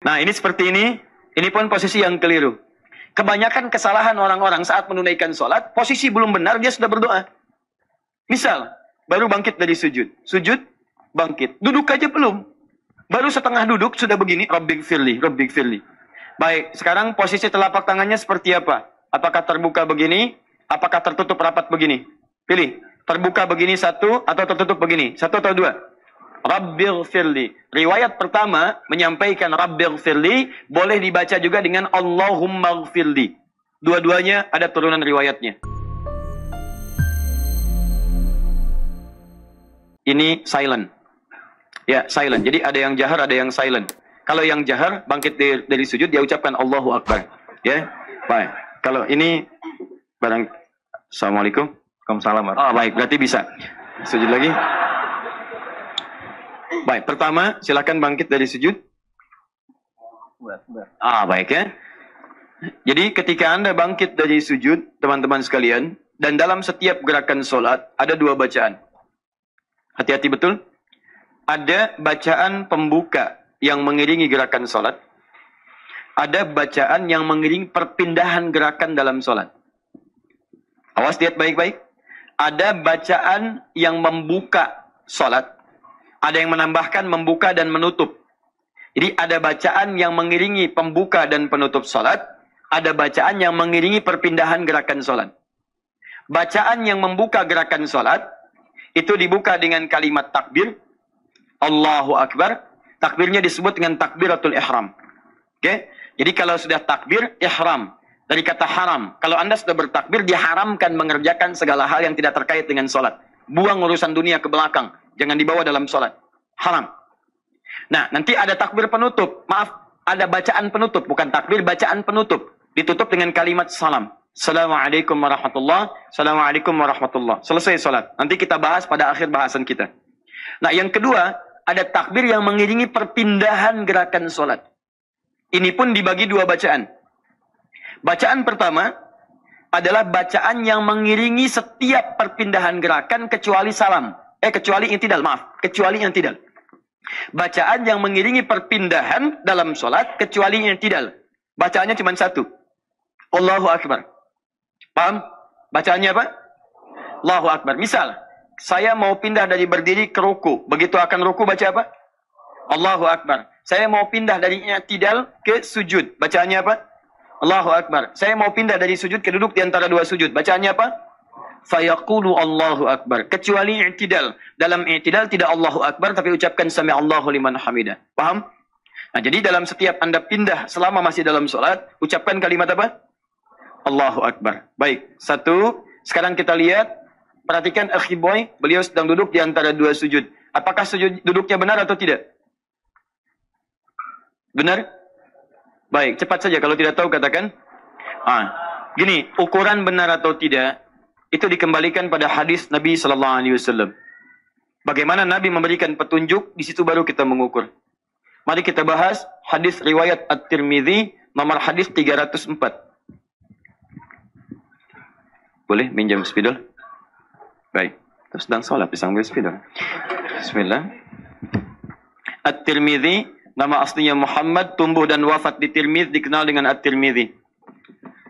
Nah, ini seperti ini. Ini pun posisi yang keliru. Kebanyakan kesalahan orang-orang saat menunaikan sholat, posisi belum benar, dia sudah berdoa. Misal, baru bangkit dari sujud. Sujud, bangkit. Duduk aja belum. Baru setengah duduk, sudah begini. Rabbighfirli, Rabbighfirli. Baik, sekarang posisi telapak tangannya seperti apa? Apakah terbuka begini? Apakah tertutup rapat begini? Pilih. Terbuka begini satu, atau tertutup begini? Satu atau dua? Rabbighfirli. Riwayat pertama menyampaikan Rabbighfirli boleh dibaca juga dengan Allahummaghfirli. Dua-duanya ada turunan riwayatnya. Ini silent. Ya, silent. Jadi ada yang jahar, ada yang silent. Kalau yang jahar bangkit dari sujud dia ucapkan Allahu Akbar. Ya. Baik. Kalau ini barang Assalamualaikum. Waalaikumsalam. Oh, baik, berarti bisa. Sujud lagi. Baik, pertama silakan bangkit dari sujud. Baik ya. Jadi ketika Anda bangkit dari sujud, teman-teman sekalian, dan dalam setiap gerakan sholat, ada dua bacaan. Hati-hati betul. Ada bacaan pembuka yang mengiringi gerakan sholat. Ada bacaan yang mengiringi perpindahan gerakan dalam sholat. Awas, lihat baik-baik. Ada bacaan yang membuka sholat. Ada yang menambahkan membuka dan menutup. Jadi ada bacaan yang mengiringi pembuka dan penutup sholat. Ada bacaan yang mengiringi perpindahan gerakan sholat. Bacaan yang membuka gerakan sholat, itu dibuka dengan kalimat takbir. Allahu Akbar. Takbirnya disebut dengan takbiratul ihram. Oke? Jadi kalau sudah takbir, ihram. Dari kata haram. Kalau Anda sudah bertakbir, diharamkan mengerjakan segala hal yang tidak terkait dengan sholat. Buang urusan dunia ke belakang. Jangan dibawa dalam sholat. Haram. Nah, nanti ada takbir penutup. Maaf, ada bacaan penutup. Bukan takbir, bacaan penutup. Ditutup dengan kalimat salam. Assalamualaikum warahmatullahi. Assalamualaikum warahmatullahi. Selesai sholat. Nanti kita bahas pada akhir bahasan kita. Nah, yang kedua, ada takbir yang mengiringi perpindahan gerakan sholat. Ini pun dibagi dua bacaan. Bacaan pertama adalah bacaan yang mengiringi setiap perpindahan gerakan kecuali salam. Kecuali i'tidal, maaf. Kecuali i'tidal. Bacaan yang mengiringi perpindahan dalam sholat kecuali i'tidal. Bacaannya cuma satu. Allahu Akbar. Paham? Bacaannya apa? Allahu Akbar. Misal, saya mau pindah dari berdiri ke ruku. Begitu akan ruku baca apa? Allahu Akbar. Saya mau pindah dari i'tidal ke sujud. Bacaannya apa? Allahu Akbar. Saya mau pindah dari sujud ke duduk di antara dua sujud. Bacaannya apa? Fayaqulu Allahu Akbar. Kecuali i'tidal. Dalam i'tidal tidak Allahu Akbar, tapi ucapkan sami'allahu liman hamidah. Paham? Nah, jadi dalam setiap Anda pindah selama masih dalam sholat, ucapkan kalimat apa? Allahu Akbar. Baik. Satu. Sekarang kita lihat. Perhatikan akhi boy. Beliau sedang duduk di antara dua sujud. Apakah sujud duduknya benar atau tidak? Benar? Baik. Cepat saja. Kalau tidak tahu katakan. Gini. Ukuran benar atau tidak, itu dikembalikan pada hadis Nabi Sallallahu Alaihi Wasallam. Bagaimana Nabi memberikan petunjuk, di situ baru kita mengukur. Mari kita bahas hadis riwayat At-Tirmidzi, nomor hadis 304. Boleh minjam spidol? Baik. Terus sedang sholat, bisa ambil spidol. Bismillah. At-Tirmidzi, nama aslinya Muhammad, tumbuh dan wafat di Tirmidz, dikenal dengan At-Tirmidzi.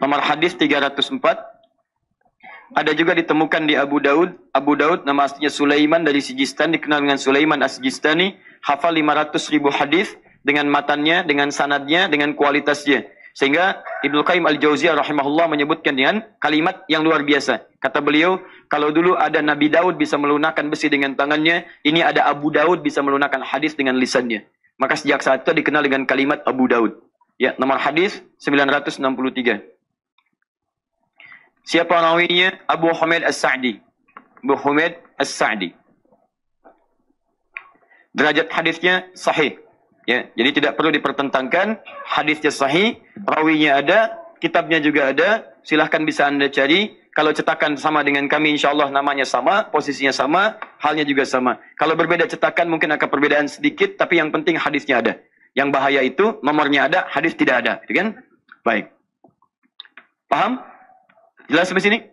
Nomor hadis 304. Ada juga ditemukan di Abu Daud. Abu Daud nama aslinya Sulaiman dari Sijistan, dikenal dengan Sulaiman As-Sijistani. Hafal 500.000 hadis dengan matannya, dengan sanadnya, dengan kualitasnya. Sehingga Ibnu Qayyim Al-Jauziyah rahimahullah menyebutkan dengan kalimat yang luar biasa. Kata beliau, kalau dulu ada Nabi Daud bisa melunakkan besi dengan tangannya, ini ada Abu Daud bisa melunakkan hadis dengan lisannya. Maka sejak saat itu dikenal dengan kalimat Abu Daud. Ya, nomor hadis 963. Siapa rawinya? Abu Humaid As-Sa'di. Abu Humaid As-Sa'di. Derajat hadisnya sahih. Ya, jadi tidak perlu dipertentangkan. Hadisnya sahih, rawinya ada, kitabnya juga ada. Silahkan bisa Anda cari. Kalau cetakan sama dengan kami, insya Allah namanya sama, posisinya sama, halnya juga sama. Kalau berbeda cetakan mungkin akan perbedaan sedikit, tapi yang penting hadisnya ada. Yang bahaya itu nomornya ada, hadis tidak ada, gitu kan? Baik. Paham? Jelas sampai sini?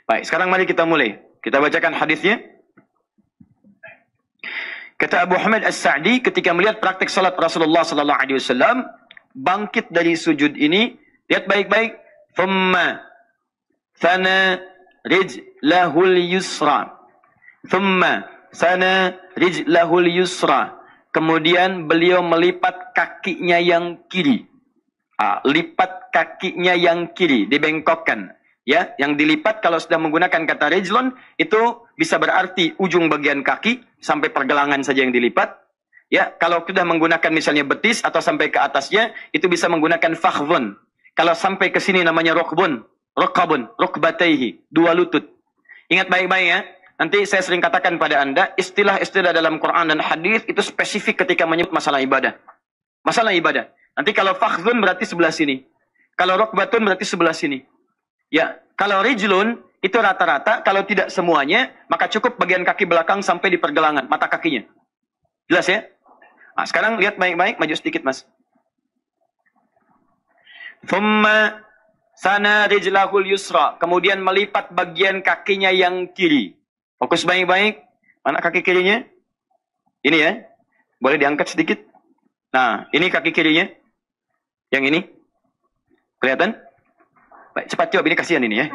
Baik, sekarang mari kita mulai. Kita bacakan hadisnya. Kata Abu Humaid As-Sa'di ketika melihat praktik salat Rasulullah sallallahu alaihi wasallam, bangkit dari sujud ini, lihat baik-baik. Thumma sana rijlahul yusra. Thumma sana rijlahul yusra. Kemudian beliau melipat kakinya yang kiri. Lipat kakinya yang kiri, dibengkokkan. Ya, yang dilipat kalau sudah menggunakan kata rijlun itu bisa berarti ujung bagian kaki sampai pergelangan saja yang dilipat. Ya, kalau sudah menggunakan misalnya betis atau sampai ke atasnya itu bisa menggunakan fakhvun. Kalau sampai ke sini namanya rukbun, rukbataihi, dua lutut. Ingat baik-baik ya. Nanti saya sering katakan pada Anda, istilah-istilah dalam Quran dan hadis itu spesifik ketika menyebut masalah ibadah. Masalah ibadah. Nanti kalau fakhvun berarti sebelah sini. Kalau rukbatun berarti sebelah sini. Ya, kalau rijlun itu rata-rata, kalau tidak semuanya, maka cukup bagian kaki belakang sampai di pergelangan, mata kakinya. Jelas ya? Nah, sekarang lihat baik-baik, maju sedikit mas. Thumma sana rijlahul yusra. Kemudian melipat bagian kakinya yang kiri. Fokus baik-baik. Mana kaki kirinya? Ini ya. Boleh diangkat sedikit. Nah, ini kaki kirinya. Yang ini. Kelihatan? Baik, cepat jawab, ini kasihan ini ya.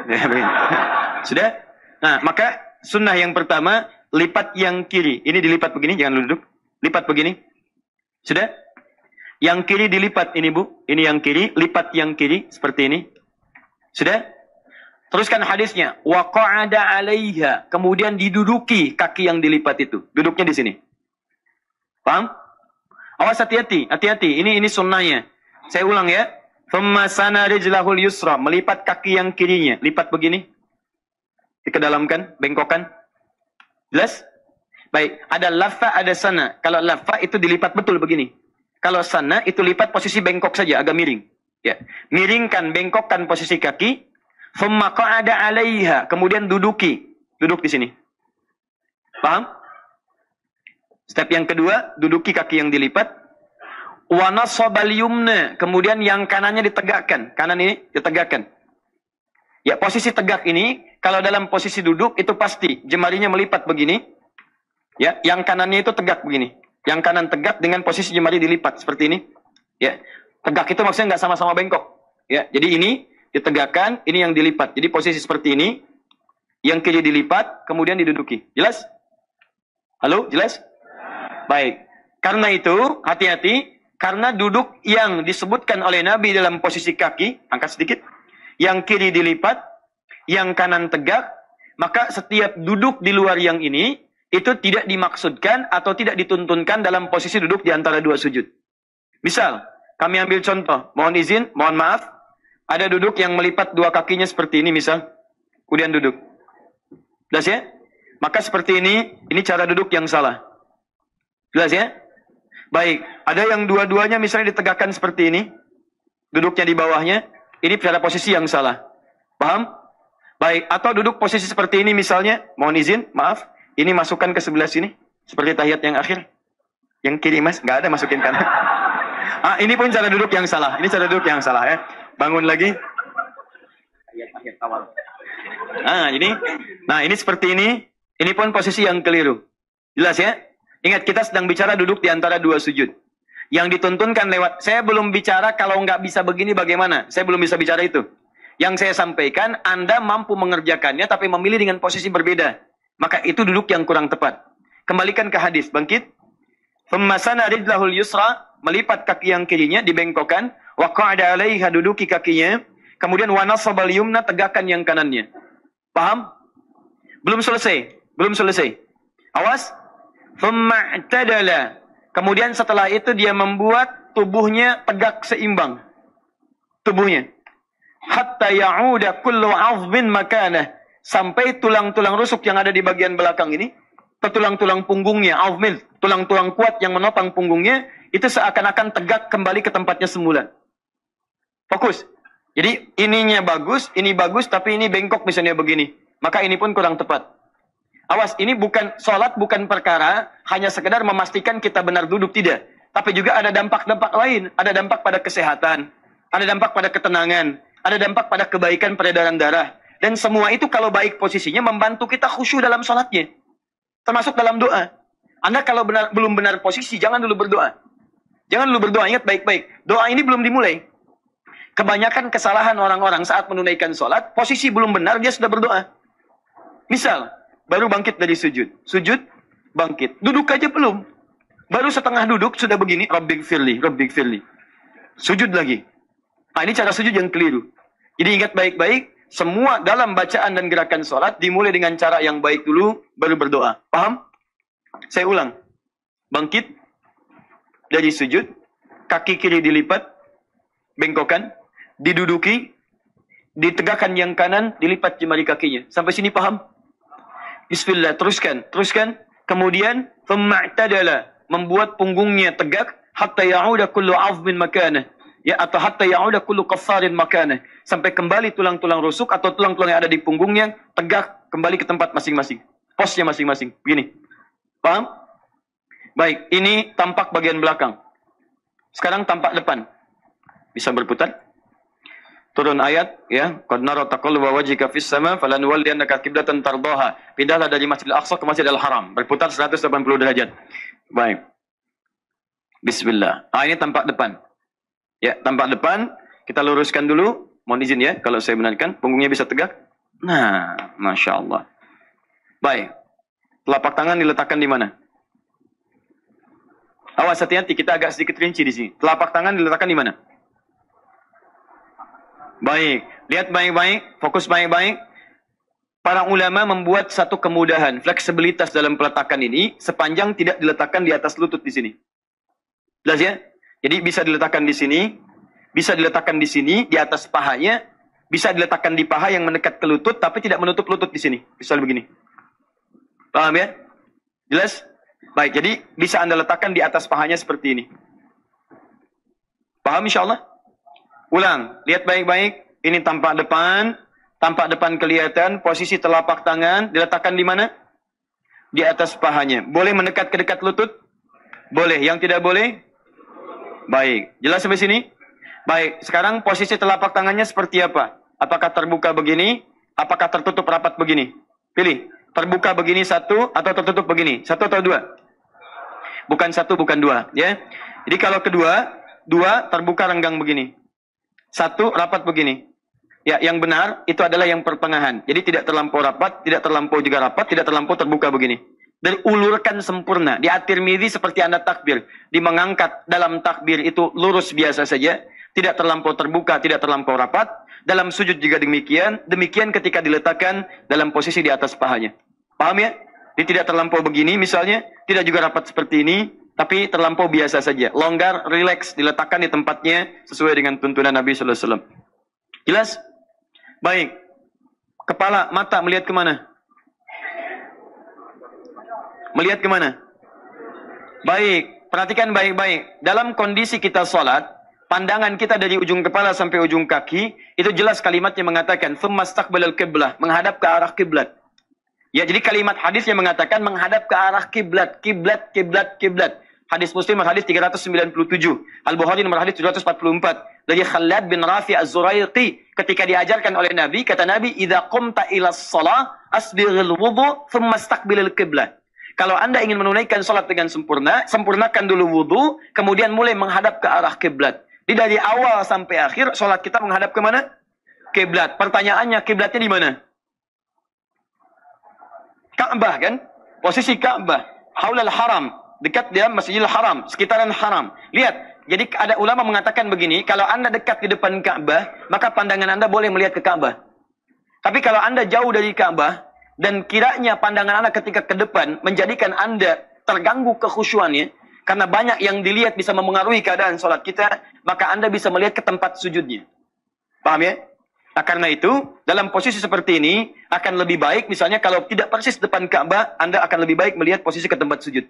Sudah? Nah, maka sunnah yang pertama, lipat yang kiri. Ini dilipat begini, jangan duduk. Lipat begini. Sudah? Yang kiri dilipat ini bu. Ini yang kiri, lipat yang kiri. Seperti ini. Sudah? Teruskan hadisnya. Wa qa'ada 'alaiha. Kemudian diduduki kaki yang dilipat itu. Duduknya di sini. Paham? Awas hati-hati, hati-hati. Ini sunnahnya. Saya ulang ya. Thumma sana rijlahul yusra. Melipat kaki yang kirinya. Lipat begini. Dikedalamkan, bengkokkan. Jelas? Baik, ada lafa, ada sana. Kalau lafa itu dilipat betul begini. Kalau sana itu lipat posisi bengkok saja, agak miring. Ya, miringkan, bengkokkan posisi kaki. Thumma qa'ada 'alaiha. Kemudian duduki. Duduk di sini. Paham? Step yang kedua, duduki kaki yang dilipat. Wa nasabal yumna. Kemudian yang kanannya ditegakkan. Kanan ini ditegakkan. Ya, posisi tegak ini, kalau dalam posisi duduk, itu pasti jemarinya melipat begini. Ya, yang kanannya itu tegak begini. Yang kanan tegak dengan posisi jemari dilipat. Seperti ini. Ya, tegak itu maksudnya nggak sama-sama bengkok. Ya, jadi ini ditegakkan, ini yang dilipat. Jadi posisi seperti ini. Yang kiri dilipat, kemudian diduduki. Jelas? Halo, jelas? Baik. Karena itu, hati-hati. Karena duduk yang disebutkan oleh Nabi dalam posisi kaki, angkat sedikit, yang kiri dilipat, yang kanan tegak, maka setiap duduk di luar yang ini, itu tidak dimaksudkan atau tidak dituntunkan dalam posisi duduk di antara dua sujud. Misal, kami ambil contoh, mohon izin, mohon maaf, ada duduk yang melipat dua kakinya seperti ini misal, kemudian duduk. Jelas ya? Maka seperti ini cara duduk yang salah. Jelas ya? Baik, ada yang dua-duanya misalnya ditegakkan seperti ini. Duduknya di bawahnya. Ini pada posisi yang salah. Paham? Baik, atau duduk posisi seperti ini misalnya. Mohon izin, maaf. Ini masukkan ke sebelah sini. Seperti tahiyat yang akhir. Yang kiri mas, nggak ada masukin kanan. Ini pun cara duduk yang salah. Ini cara duduk yang salah ya. Bangun lagi. Tahiyat awal. Ini seperti ini. Ini pun posisi yang keliru. Jelas ya? Ingat, kita sedang bicara duduk di antara dua sujud. Yang dituntunkan lewat, saya belum bicara kalau nggak bisa begini bagaimana. Saya belum bisa bicara itu. Yang saya sampaikan, Anda mampu mengerjakannya, tapi memilih dengan posisi berbeda. Maka itu duduk yang kurang tepat. Kembalikan ke hadis, bangkit. Femmasana rijlahul yusra, melipat kaki yang kirinya, dibengkokkan. Wa qa'ada 'alaiha, duduki kakinya. Kemudian wa nasabal yumna, tegakkan yang kanannya. Paham? Belum selesai. Belum selesai. Awas. Thumma''tadala. Kemudian setelah itu dia membuat tubuhnya tegak seimbang. Tubuhnya. Hatta ya'uda kullu 'azmin makanah. Sampai tulang-tulang rusuk yang ada di bagian belakang ini, atau tulang-tulang punggungnya, 'azmin, tulang-tulang kuat yang menopang punggungnya, itu seakan-akan tegak kembali ke tempatnya semula. Fokus. Jadi ininya bagus, ini bagus, tapi ini bengkok misalnya begini. Maka ini pun kurang tepat. Awas, ini bukan sholat, bukan perkara hanya sekedar memastikan kita benar duduk, tidak. Tapi juga ada dampak-dampak lain. Ada dampak pada kesehatan, ada dampak pada ketenangan, ada dampak pada kebaikan peredaran darah. Dan semua itu kalau baik posisinya membantu kita khusyuk dalam sholatnya. Termasuk dalam doa. Anda kalau belum benar posisi, jangan dulu berdoa. Jangan dulu berdoa, ingat baik-baik. Doa ini belum dimulai. Kebanyakan kesalahan orang-orang saat menunaikan sholat, posisi belum benar, dia sudah berdoa. Misal, baru bangkit dari sujud. Sujud, bangkit. Duduk aja belum. Baru setengah duduk, sudah begini. Rabbik firli, Rabbik firli. Sujud lagi. Nah, ini cara sujud yang keliru. Jadi ingat baik-baik, semua dalam bacaan dan gerakan sholat, dimulai dengan cara yang baik dulu, baru berdoa. Paham? Saya ulang. Bangkit dari sujud, kaki kiri dilipat, bengkokkan, diduduki, ditegakkan yang kanan, dilipat jemari kakinya. Sampai sini paham? Bismillah, teruskan. Kemudian, thumma''tadala, membuat punggungnya tegak, hatta ya'uda kullu 'azmin makanah. Ya, atau hatta ya'uda kullu qaffarin makanah. Sampai kembali tulang-tulang rusuk atau tulang-tulang yang ada di punggungnya tegak kembali ke tempat masing-masing. Posnya masing-masing. Begini. Paham? Baik, ini tampak bagian belakang. Sekarang tampak depan. Bisa berputar? Turun ayat, ya. Qad nara taqalluba wajhika fis sama falanuwalliyannaka qiblatan tardaha. Pindahlah dari Masjidil Aqsa ke Masjidil Haram. Berputar 180 derajat. Baik. Bismillah. Ah, ini tampak depan. Ya, tampak depan. Kita luruskan dulu. Mohon izin ya, kalau saya benarkan. Punggungnya bisa tegak. Nah, Masya Allah. Baik. Telapak tangan diletakkan di mana? Awas, hati-hati, kita agak sedikit rinci di sini. Telapak tangan diletakkan di mana? Baik, lihat baik-baik, fokus baik-baik. Para ulama membuat satu kemudahan, fleksibilitas dalam peletakan ini, sepanjang tidak diletakkan di atas lutut di sini. Jelas ya? Jadi bisa diletakkan di sini, bisa diletakkan di sini, di atas pahanya, bisa diletakkan di paha yang mendekat ke lutut, tapi tidak menutup lutut di sini. Misal begini. Paham ya? Jelas? Baik, jadi bisa Anda letakkan di atas pahanya seperti ini. Paham insya Allah? Ulang, lihat baik-baik. Ini tampak depan kelihatan, posisi telapak tangan diletakkan di mana? Di atas pahanya. Boleh mendekat ke dekat lutut? Boleh. Yang tidak boleh? Baik, jelas sampai sini? Baik, sekarang posisi telapak tangannya seperti apa? Apakah terbuka begini? Apakah tertutup rapat begini? Pilih, terbuka begini satu atau tertutup begini? Satu atau dua? Bukan satu, bukan dua. Ya. Jadi kalau kedua, dua terbuka renggang begini. Satu rapat begini. Ya, yang benar itu adalah yang pertengahan. Jadi tidak terlampau rapat, tidak terlampau juga rapat, tidak terlampau terbuka begini. Dan ulurkan sempurna. Di at-Tirmidzi seperti Anda takbir. Di mengangkat dalam takbir itu lurus biasa saja. Tidak terlampau terbuka, tidak terlampau rapat. Dalam sujud juga demikian. Demikian ketika diletakkan dalam posisi di atas pahanya. Paham ya? Jadi tidak terlampau begini misalnya. Tidak juga rapat seperti ini. Tapi terlampau biasa saja. Longgar, relax, diletakkan di tempatnya sesuai dengan tuntunan Nabi Sallallahu Alaihi Wasallam. Jelas? Baik. Kepala, mata melihat kemana? Melihat kemana? Baik. Perhatikan baik-baik. Dalam kondisi kita sholat, pandangan kita dari ujung kepala sampai ujung kaki, itu jelas kalimatnya mengatakan, "Tsumma istaqbalal qiblah", menghadap ke arah kiblat. Ya, jadi kalimat hadis yang mengatakan menghadap ke arah kiblat, kiblat, kiblat, kiblat. Hadis Muslim hadis 397, Al-Bukhari nomor hadis 744 dari Khalad bin Rafi' Az-Zuraiqi ketika diajarkan oleh Nabi, kata Nabi, "Idza qumta ila shalah asbighil wudu tsumma istaqbilil qiblah." Kalau Anda ingin menunaikan salat dengan sempurna, sempurnakan dulu wudu, kemudian mulai menghadap ke arah kiblat. Jadi dari awal sampai akhir salat kita menghadap ke mana? Kiblat. Pertanyaannya, kiblatnya di mana? Ka'bah kan? Posisi Ka'bah. Haulal haram. Dekat dia Masjidil Haram. Sekitaran haram. Lihat. Jadi ada ulama mengatakan begini. Kalau Anda dekat di depan Ka'bah, maka pandangan Anda boleh melihat ke Ka'bah. Tapi kalau Anda jauh dari Ka'bah, dan kiranya pandangan Anda ketika ke depan, menjadikan Anda terganggu kekhusyuannya, karena banyak yang dilihat bisa memengaruhi keadaan sholat kita, maka Anda bisa melihat ke tempat sujudnya. Paham ya? Nah, karena itu, dalam posisi seperti ini, akan lebih baik, misalnya kalau tidak persis depan Ka'bah, Anda akan lebih baik melihat posisi ke tempat sujud.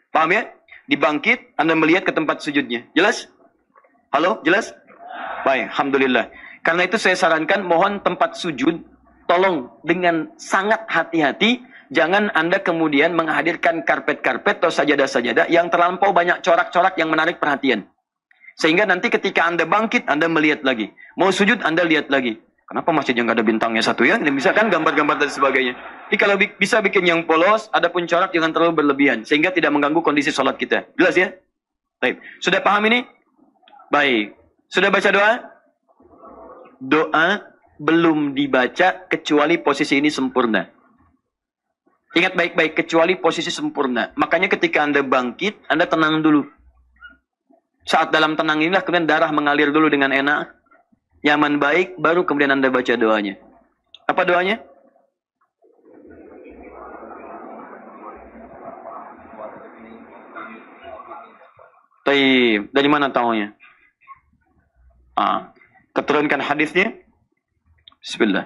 Paham ya? Dibangkit, Anda melihat ke tempat sujudnya. Jelas? Halo? Jelas? Baik, Alhamdulillah. Karena itu saya sarankan, mohon tempat sujud, tolong dengan sangat hati-hati, jangan Anda kemudian menghadirkan karpet-karpet atau sajadah-sajadah yang terlampau banyak corak-corak yang menarik perhatian. Sehingga nanti ketika Anda bangkit, Anda melihat lagi. Mau sujud, Anda lihat lagi. Kenapa masjid yang nggak ada bintangnya satu ya? Bisa kan gambar-gambar dan sebagainya. Jadi kalau bisa bikin yang polos, adapun corak jangan terlalu berlebihan. Sehingga tidak mengganggu kondisi sholat kita. Jelas ya? Baik. Sudah paham ini? Baik. Sudah baca doa? Doa belum dibaca kecuali posisi ini sempurna. Ingat baik-baik, kecuali posisi sempurna. Makanya ketika Anda bangkit, Anda tenang dulu. Saat dalam tenang inilah kemudian darah mengalir dulu dengan enak, nyaman baik, baru kemudian Anda baca doanya. Apa doanya? Taib. Dari mana tahunya? Keturunkan hadisnya. Bismillah.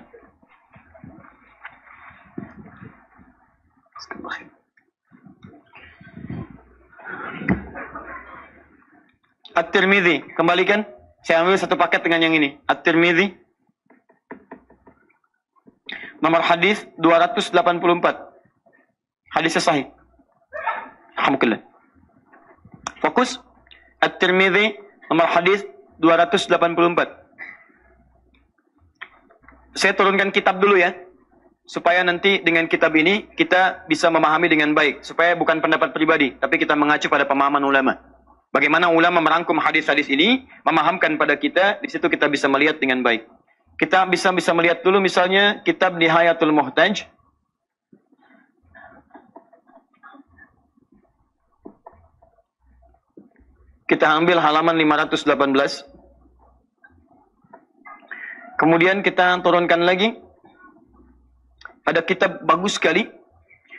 At-Tirmidzi, kembalikan. Saya ambil satu paket dengan yang ini. At-Tirmidzi. Nomor hadis 284. Hadisnya sahih. Alhamdulillah. Fokus. At-Tirmidzi nomor hadis 284. Saya turunkan kitab dulu ya. Supaya nanti dengan kitab ini kita bisa memahami dengan baik. Supaya bukan pendapat pribadi, tapi kita mengacu pada pemahaman ulama. Bagaimana ulama merangkum hadis-hadis ini, memahamkan pada kita, di situ kita bisa melihat dengan baik. Kita bisa melihat dulu misalnya kitab Nihayatul Muhtaj. Kita ambil halaman 518. Kemudian kita turunkan lagi. Ada kitab bagus sekali.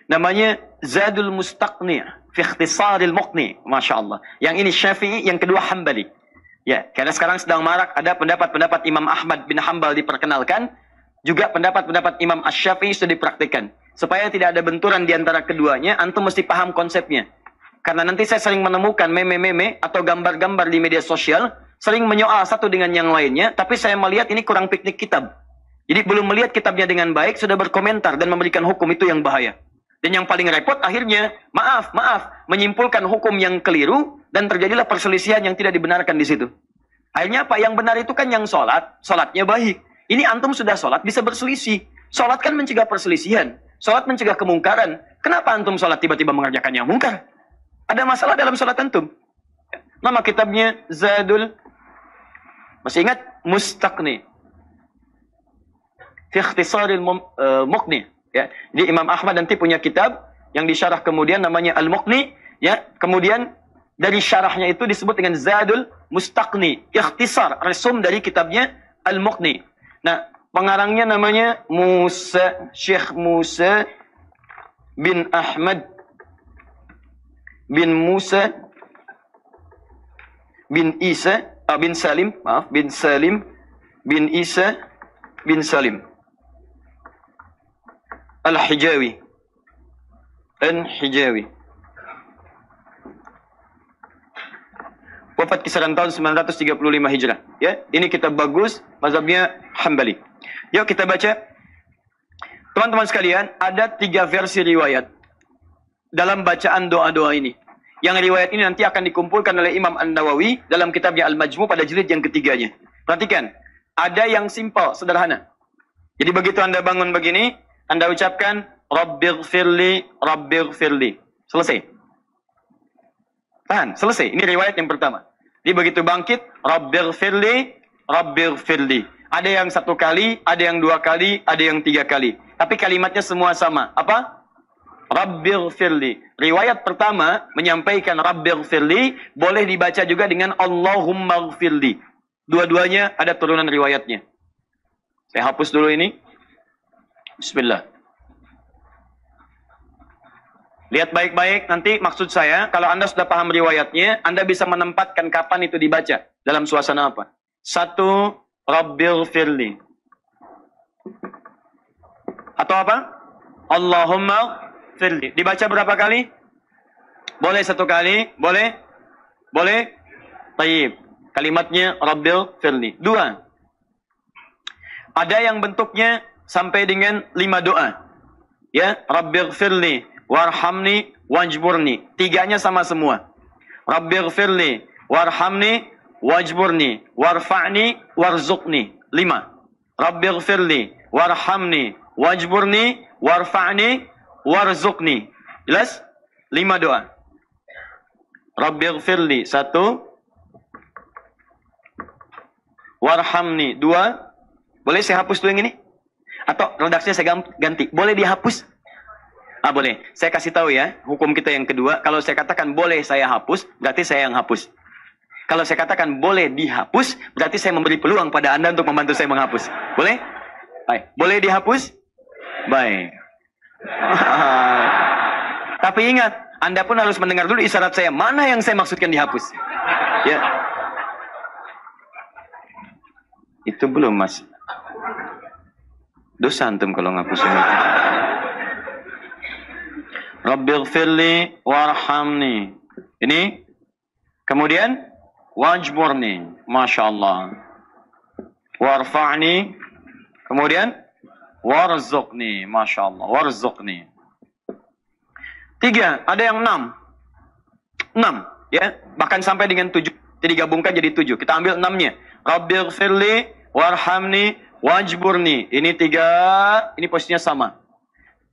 Namanya Zadul Mustaqni' fi Ikhtisaril Muqni'. Masya Allah. Yang ini Syafi'i, yang kedua Hambali. Ya, karena sekarang sedang marak ada pendapat-pendapat Imam Ahmad bin Hanbal diperkenalkan. Juga pendapat-pendapat Imam Asy-Syafi'i sudah dipraktikkan. Supaya tidak ada benturan di antara keduanya, antum mesti paham konsepnya. Karena nanti saya sering menemukan meme-meme atau gambar-gambar di media sosial, sering menyoal satu dengan yang lainnya, tapi saya melihat ini kurang piknik kitab. Jadi belum melihat kitabnya dengan baik, sudah berkomentar dan memberikan hukum, itu yang bahaya. Dan yang paling repot akhirnya, maaf, menyimpulkan hukum yang keliru, dan terjadilah perselisihan yang tidak dibenarkan di situ. Akhirnya apa? Yang benar itu kan yang sholat, sholatnya baik. Ini antum sudah sholat, bisa berselisih. Sholat kan mencegah perselisihan. Sholat mencegah kemungkaran. Kenapa antum sholat tiba-tiba mengerjakan yang mungkar? Ada masalah dalam sholat antum. Nama kitabnya Zadul, masih ingat? Mustaqni fi Ikhtisaril Muqni. Ya. Jadi Imam Ahmad nanti punya kitab yang disyarah kemudian namanya Al-Muqni. Ya. Kemudian dari syarahnya itu disebut dengan Zadul Mustaqni. Ikhtisar, resum dari kitabnya Al-Muqni. Nah, pengarangnya namanya Syekh Musa bin Ahmad bin Musa bin Isa bin Salim, bin Salim bin Isa bin Salim Al-Hijawi. Wafat kisaran tahun 935 Hijrah. Ya, ini kitab bagus, mazhabnya Hambali. Yuk kita baca. Teman-teman sekalian, ada 3 versi riwayat dalam bacaan doa-doa ini. Yang riwayat ini nanti akan dikumpulkan oleh Imam An-Nawawi dalam kitabnya Al-Majmu' pada jilid yang ketiganya. Perhatikan, ada yang simpel, sederhana. Jadi begitu Anda bangun begini, Anda ucapkan Rabbighfirli, Rabbighfirli. Selesai. Tahan, selesai. Ini riwayat yang pertama. Jadi begitu bangkit, Rabbighfirli, Rabbighfirli. Ada yang 1 kali, ada yang 2 kali, ada yang 3 kali. Tapi kalimatnya semua sama. Apa? Rabbighfirli. Riwayat pertama menyampaikan Rabbighfirli, boleh dibaca juga dengan Allahumma'ghfirli. Dua-duanya ada turunan riwayatnya. Saya hapus dulu ini. Bismillah. Lihat baik-baik nanti maksud saya, kalau Anda sudah paham riwayatnya, Anda bisa menempatkan kapan itu dibaca. Dalam suasana apa? 1. Rabbighfirli. Atau apa? Allahumma firli. Dibaca berapa kali? Boleh 1 kali? Boleh? Boleh? Taib. Kalimatnya Rabbil firli. 2. Ada yang bentuknya sampai dengan 5 doa. Ya, Rabbil firli, warhamni, wajburni. 3-nya sama semua. Rabbil firli, warhamni, wajburni, warfa'ni, warzuqni. 5. Rabbil firli, warhamni, wajburni, warfa'ni, warzuqni. Jelas? 5 doa. Rabbighfirli, 1. Warhamni, 2. Boleh saya hapus dulu yang ini? Atau redaksinya saya ganti. Boleh dihapus? Ah, boleh. Saya kasih tahu ya, hukum kita yang kedua. Kalau saya katakan boleh saya hapus, berarti saya yang hapus. Kalau saya katakan boleh dihapus, berarti saya memberi peluang pada Anda untuk membantu saya menghapus. Boleh? Baik. Boleh dihapus? Baik. Tapi ingat, Anda pun harus mendengar dulu isyarat saya. Mana yang saya maksudkan dihapus? Ya. Itu belum, Mas. Dosa antum kalau ngapus ini. Rabbighfirli warhamni. Ini. Kemudian wajburni. Masya Allah. Warfa'ni. Kemudian warzuqni. Masya Allah. Warzuqni. 3. Ada yang 6. 6. Ya. Bahkan sampai dengan 7. Jadi gabungkan jadi 7. Kita ambil 6-nya. Rabbighfirli warhamni wajburni. Ini 3. Ini posisinya sama.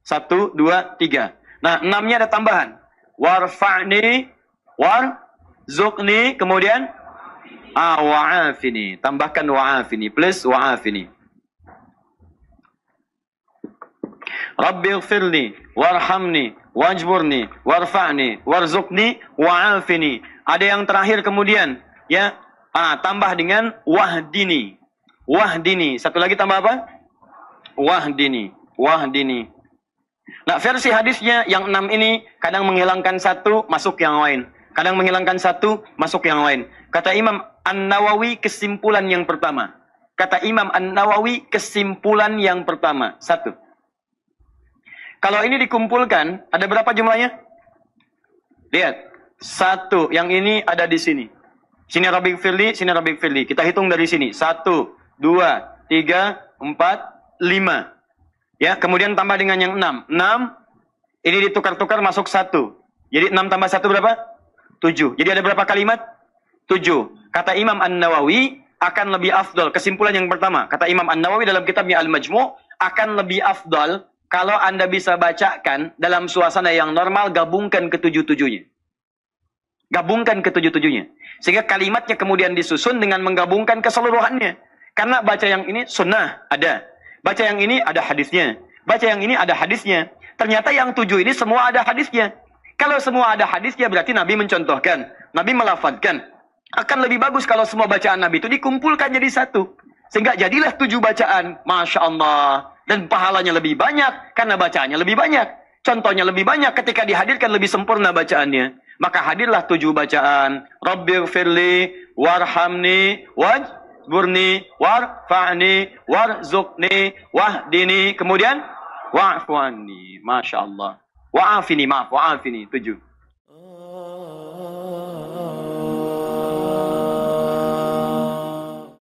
1, 2, 3. Nah, 6-nya ada tambahan. Warfa'ni, warzuqni, kemudian wa'afini. Tambahkan wa'afini plus wa'afini. Rabbighfirli warhamni wajburni warfa'ni warzuqni wa'afini. Ada yang terakhir kemudian, ya. Tambah dengan wahdini. Wahdini. Satu lagi tambah apa? Wahdini. Wahdini. Nah, versi hadisnya yang 6 ini kadang menghilangkan satu, masuk yang lain. Kadang menghilangkan satu, masuk yang lain. Kata Imam An-Nawawi kesimpulan yang pertama. Kata Imam An-Nawawi kesimpulan yang pertama. 1. Kalau ini dikumpulkan, ada berapa jumlahnya? Lihat. 1. Yang ini ada di sini. Sini Rabbighfirli, sini Rabbighfirli. Kita hitung dari sini. 1, 2, 3, 4, 5. Ya, kemudian tambah dengan yang 6. 6, ini ditukar-tukar masuk 1. Jadi 6 tambah 1 berapa? 7. Jadi ada berapa kalimat? 7. Kata Imam An-Nawawi, akan lebih afdal. Kesimpulan yang pertama. Kata Imam An-Nawawi dalam kitabnya Al-Majmu', akan lebih afdal kalau Anda bisa bacakan dalam suasana yang normal, gabungkan ke 7-7-nya. Gabungkan ke 7-7-nya. Sehingga kalimatnya kemudian disusun dengan menggabungkan keseluruhannya. Karena baca yang ini sunnah, ada. Baca yang ini ada hadisnya. Baca yang ini ada hadisnya. Ternyata yang 7 ini semua ada hadisnya. Kalau semua ada hadisnya berarti Nabi mencontohkan. Nabi melafadzkan. Akan lebih bagus kalau semua bacaan Nabi itu dikumpulkan jadi satu. Sehingga jadilah 7 bacaan. Masya Allah. Dan pahalanya lebih banyak. Karena bacaannya lebih banyak. Contohnya lebih banyak. Ketika dihadirkan lebih sempurna bacaannya. Maka hadirlah 7 bacaan. Rabbighfirli warhamni wajburni warfa'ni warzuqni wahdini. Kemudian wa'fu anni. Masya Allah. Wa'afini, maaf, wa'afini. 7.